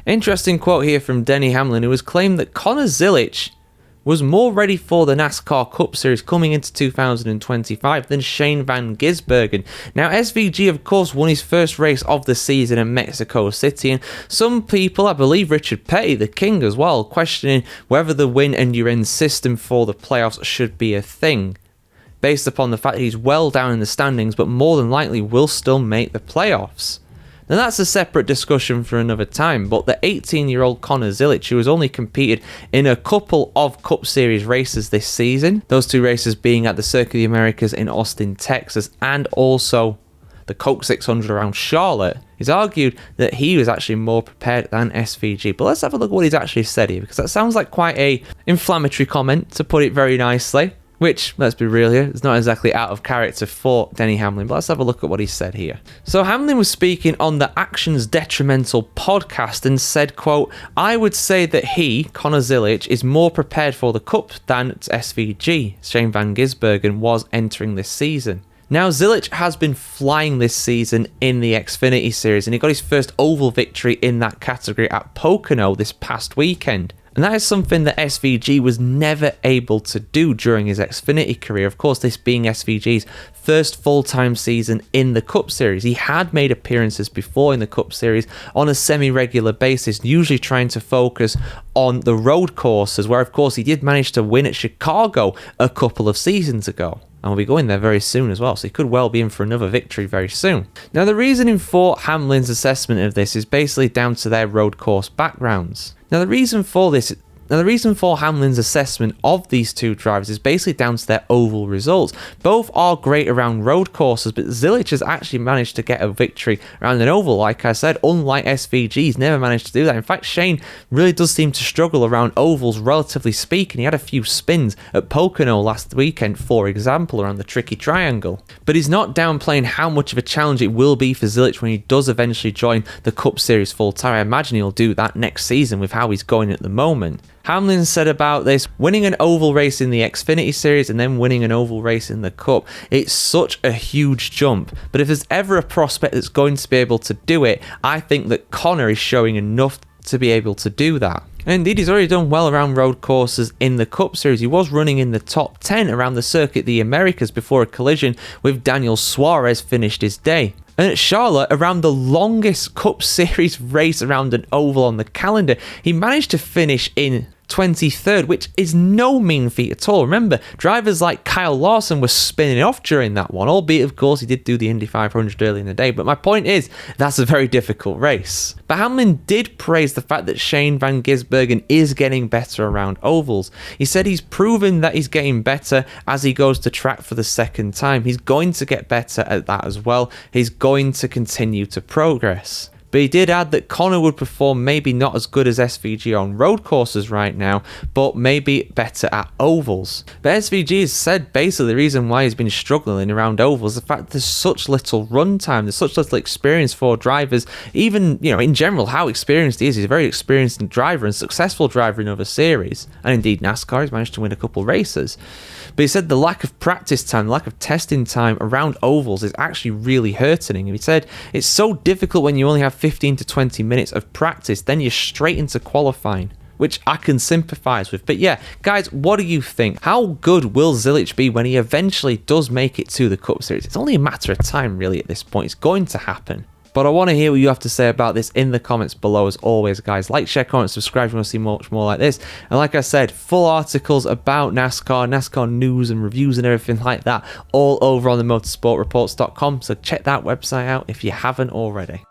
Interesting quote here from Denny Hamlin, who has claimed that Connor Zilisch was more ready for the NASCAR Cup Series coming into 2025 than Shane van Gisbergen. Now, SVG, of course, won his first race of the season in Mexico City, and some people, I believe Richard Petty, the king as well, questioning whether the win and your end system for the playoffs should be a thing, based upon the fact that he's well down in the standings, but more than likely will still make the playoffs. Now that's a separate discussion for another time, but the 18-year-old Connor Zilisch, who has only competed in a couple of Cup Series races this season, those two races being at the Circuit of the Americas in Austin, Texas, and also the Coke 600 around Charlotte, he's argued that he was actually more prepared than SVG. But let's have a look at what he's actually said here, because that sounds like quite a inflammatory comment, to put it very nicely. Which, let's be real here, is not exactly out of character for Denny Hamlin, but let's have a look at what he said here. So Hamlin was speaking on the Actions Detrimental podcast and said, quote, "I would say that he, Connor Zilisch, is more prepared for the Cup than SVG, Shane van Gisbergen, was entering this season." Now, Zilisch has been flying this season in the XFinity Series, and he got his first oval victory in that category at Pocono this past weekend. And that is something that SVG was never able to do during his Xfinity career. Of course, this being SVG's first full-time season in the Cup Series. He had made appearances before in the Cup Series on a semi-regular basis, usually trying to focus on the road courses, where of course he did manage to win at Chicago a couple of seasons ago. And we'll be going there very soon as well, so he could well be in for another victory very soon. Now, the reasoning for Hamlin's assessment of this is basically down to their road course backgrounds. Now, the reason for Hamlin's assessment of these two drivers is basically down to their oval results. Both are great around road courses, but Zilisch has actually managed to get a victory around an oval. Like I said, unlike SVG, he's never managed to do that. In fact, Shane really does seem to struggle around ovals, relatively speaking. He had a few spins at Pocono last weekend, for example, around the tricky triangle. But he's not downplaying how much of a challenge it will be for Zilisch when he does eventually join the Cup Series full-time. I imagine he'll do that next season with how he's going at the moment. Hamlin said about this, winning an oval race in the Xfinity Series and then winning an oval race in the Cup, it's such a huge jump. But if there's ever a prospect that's going to be able to do it, I think that Connor is showing enough to be able to do that. And indeed, he's already done well around road courses in the Cup Series. He was running in the top 10 around the Circuit of the Americas before a collision with Daniel Suarez finished his day. And at Charlotte, around the longest Cup Series race around an oval on the calendar, he managed to finish in 23rd, which is no mean feat at all. Remember, drivers like Kyle Larson were spinning off during that one, albeit, of course, he did do the Indy 500 early in the day. But my point is, that's a very difficult race. But Hamlin did praise the fact that Shane van Gisbergen is getting better around ovals. He said he's proven that he's getting better as he goes to track for the second time. He's going to get better at that as well. He's going to continue to progress. But he did add that Connor would perform maybe not as good as SVG on road courses right now, but maybe better at ovals. But SVG has said basically the reason why he's been struggling around ovals is the fact that there's such little run time, there's such little experience for drivers, even, in general, how experienced he is. He's a very experienced driver and successful driver in other series. And indeed, NASCAR, he's managed to win a couple races. But he said the lack of practice time, the lack of testing time around ovals is actually really hurting him. He said it's so difficult when you only have 15 to 20 minutes of practice, then you're straight into qualifying, which I can sympathise with. But yeah, guys, what do you think? How good will Zilisch be when he eventually does make it to the Cup Series? It's only a matter of time, really, at this point. It's going to happen. But I want to hear what you have to say about this in the comments below, as always, guys. Like, share, comment, subscribe if you want to see much more like this. And like I said, full articles about NASCAR news and reviews and everything like that, all over on the motorsportreports.com. So check that website out if you haven't already.